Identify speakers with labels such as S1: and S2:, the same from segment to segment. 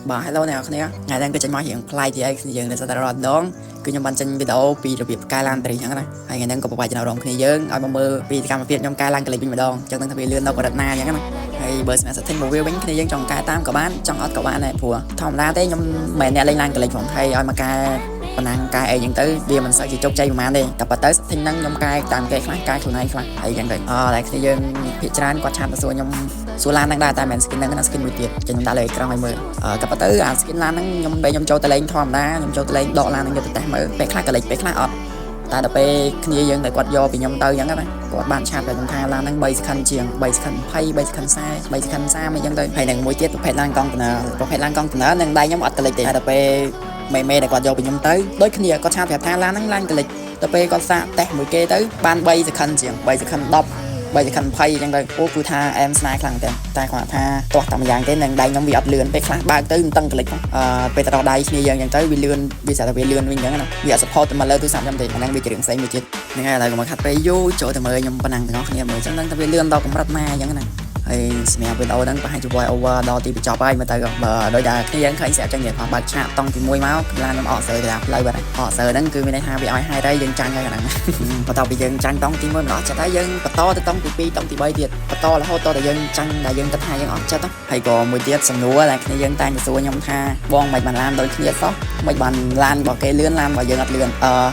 S1: Bà hello nèគ្នាថ្ងៃហ្នឹងគឺចេញមករៀងប្លែកទីអីគ្នាយើងនៅសតរ៉ាត់ដងគឺខ្ញុំបានចេញវីដេអូពីរបៀបកែឡានត្រីអញ្ចឹងណាហើយថ្ងៃហ្នឹងក៏ប្រហែលចំណោមគ្នាយើងឲ្យមកមើលពីកម្មវិធីខ្ញុំកែឡានកលិចវិញម្ដងអញ្ចឹងថាវាលឿនដល់កម្រិតណាអញ្ចឹងណាហើយបើសម្រាប់ setting មកវាវិញគ្នាយើងចង់កែតាមក៏បានចង់អត់ក៏បានដែរព្រោះធម្មតាទេខ្ញុំមិនអ្នកលេងឡានកលិចផងហើយឲ្យមកកែប៉ុណ្ណាកែអីអញ្ចឹងទៅវាមិនសូវជាជោគជ័យប្រហែលទេតែប៉ុន្តែ setting ហ្នឹងខ្ញុំកែតាមគេខ្លះកែខ្លួនឯងខ្លះហើយអញ្ចឹងទៅតែគ្នាយើងភាគច្រើនគាត់ឆាតទៅសួរខ្ញុំសួរឡានហ្នឹងដែរតែមិន skin ហ្នឹងណា skin មួយទៀតចេញដាក់លើអេក្រង់ឲ្យមើលក៏ប៉ុន្តែអា skin ឡានហ្នឹងខ្ញុំចូលទៅលេងធម្មតាខ្ញុំចូលទៅលេងដកឡានហ្នឹងយកទៅតេស្តមើលពេលខ្លះក៏លេចពេលខ្លះអត់តែដល់ពេលគ្នាយើងតែគាត់យកពីខ្ញុំទៅអញ្ចឹងណាគាត់បានឆាតទៅថាឡានហ្នឹង3 second ជាង3 second 20 3 second 40 3 second 30អញ្ចឹងទៅហើយនឹងមួយទៀតប្រភេទឡានកង់តនើប្រភេទឡានកង់តនើនឹងដៃខ្ញុំអត់ទៅលេចទេហើយដល់ពេលមេដែលគាត់យកពីខ្ញុំទៅដូចគ្នាគាត់ឆាតប្រាប់ថាឡានហ្នឹងឡានកលិចដល់ពេលគាត់សាកតេស្តមួយគេទៅបាន3 second ជាង3 second 10 3 second 20អញ្ចឹងទៅអូគឺថាអែមស្នាខ្លាំងតែគាត់ថាទាស់តែម្យ៉ាងទេនឹងដៃខ្ញុំវាអត់លឿនពេលខ្លះបើកទៅមិនតឹងកលិចផងពេលទៅដល់ដៃគ្នាយើងអញ្ចឹងទៅវាលឿនវាស្អាតតែវាលឿនវិញអញ្ចឹងណាវាអត់ support ទៅមកលើទូរស័ព្ទខ្ញុំទេអាហ្នឹងវាជារឿងផ្សេងមួយទៀតហ្នឹងហើយឥឡូវក៏មកខាត់ពេលយូរចូលទៅមើលខ្ញុំប៉ុណ្ណឹងទាំងអស់គ្នាមើលអញ្ចឹងថាវាលឿនដល់កម្រិតណាអញ្ចឹងណាហើយសម្រាប់វីដេអូហ្នឹងប្រហែលជា voice over ដល់ទីបញ្ចប់ហើយមើលទៅបើដោយតែគ្នាយើងឃើញស្រាប់ចឹងនិយាយថាបើកឆាកតង់ទី1មកឡានខ្ញុំអត់ស្រើទៅដល់ផ្លូវបាត់អត់ស្រើហ្នឹងគឺមានន័យថាវាឲ្យហេតុហើយយើងចាញ់ហើយអាហ្នឹងបន្ទាប់ពីយើងចាញ់តង់ទី1ម្ដងចិត្តហើយយើងបន្តទៅតង់ទី2តង់ទី3ទៀតបន្តរហូតដល់តែយើងចាញ់ដែលយើងគិតថាយើងអត់ចិត្តហើយក៏មួយទៀតសំណួរដែលគ្នាយើងតែងទៅសួរខ្ញុំថាបងមិនបានឡានដូចគ្នាសោះមិនបានឡានរបស់គេលឿនឡានរបស់យើងអត់លឿន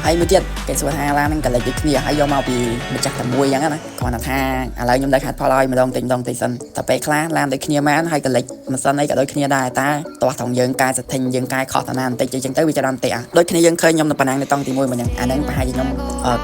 S1: ហើយមួយទៀតគេសួរថាឡានហ្នឹងកលិចដូចគ្នាហើយយកមកពីម្ចាស់តែមួយអញ្ចឹងណាគាត់ថាឥឡូវខ្ញុំได้ខាត់ផលឲ្យម្ដងតិចសិនតែពេលខ្លះឡានដូចគ្នាមែនហើយកលិចម៉ាស៊ីនអីក៏ដូចគ្នាដែរតែតោះត្រង់យើងកែ setting យើងកែខុសតាណាបន្តិចអញ្ចឹងទៅវាច្រើនតិចដូចគ្នាយើងឃើញខ្ញុំនៅប៉ណ្ណាងនៅតង់ទី1មកអញ្ចឹងអាហ្នឹងប្រហែលជាខ្ញុំ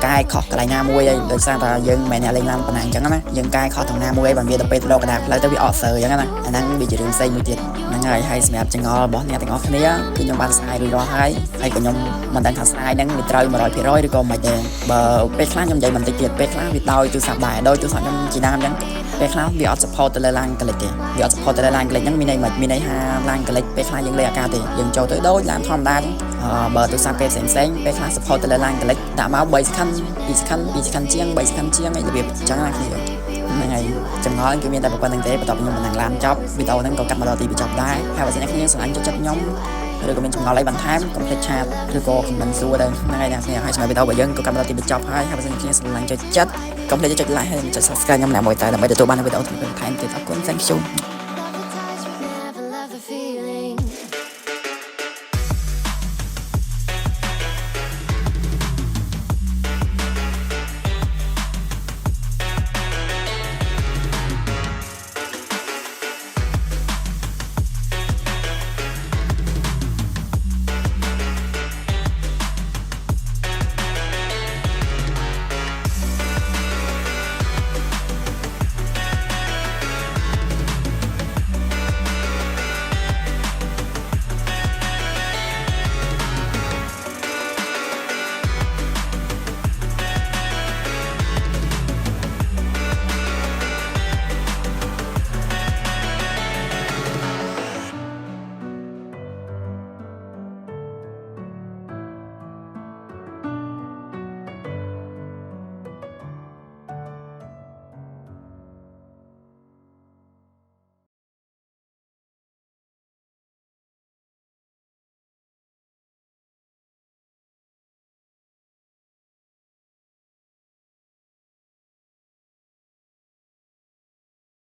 S1: កែខុសកន្លែងណាមួយហើយដោយសារតែយើងមិនមែនអ្នកលេងឡានប៉ណ្ណាងអញ្ចឹងណាយើងកែខុសតាណាមួយហើយបើវាទៅពេលទៅដល់កណ្ដាលផ្លូវទៅវាអត់ស្រើអញ្ចឹងណាអាហ្នឹងវាជារឿងផ្សេងមួយទៀតហ្នឹងហើយសម្រាប់ចង្អុលរបស់អ្នកទាំងអស់គ្នាគឺខ្ញុំបានស្រាយរួចរាល់ហើយក៏ខ្ញុំមិនដឹងថាស្រាយហ្នឹងវាត្រូវ 100% ឬក៏មិនទេបើពេលខ្លះខ្ញុំនិយាយបន្តិចទៀតពេលខ្លះវាដោយទូរស័ព្ទដែរដោយទូរស័ព្ទខ្ញុំជាដើមអញ្ចឹងពេលខ្លះវាអត់ support ទៅលើឡានកលិចទេវាអត់ support ទៅលើឡានកលិចហ្នឹងមានន័យមិនមានន័យថាឡានកលិចពេលខ្លះយើងលេងអាកាសទេយើងចូលទៅដូចឡានធម្មតាចឹងបើទូរស័ព្ទគេផ្សេងពេលខ្លះ support ទៅលើឡានកលិចដាក់មក3 second 2 second 2 second ជាង3 second ជាងឯរបៀបចឹងណាគ្នាហ្នឹងហើយចំណងគឺមានតែប៉ុណ្្នឹងទេបន្ទាប់ខ្ញុំមិននឹងឡានចប់វីដេអូហ្នឹងក៏កាត់មកដល់ទីបញ្ចប់ដែរហើយបើសិនជាគ្នាស្រឡាញ់ចិត្តខ្ញុំឬក៏មានចំណងអីបន្ថែមកុំភ្លេចឆាតឬក៏ comment សួរដែរហ្នឹងហើយអ្នកគ្នាហើយសម្រាប់វីដេអូរបស់យើងក៏កាត់មកដល់ទីបញ្ចប់ហើយបើសិនជាគ្នាស្រឡាញ់ចិត្តកុំភ្លេចចុច like ហើយចុច subscribe ខ្ញុំណាមួយតែដើម្បីទទួលបានវីដេអូថ្មីៗថែមទៀតអរគុណ thank you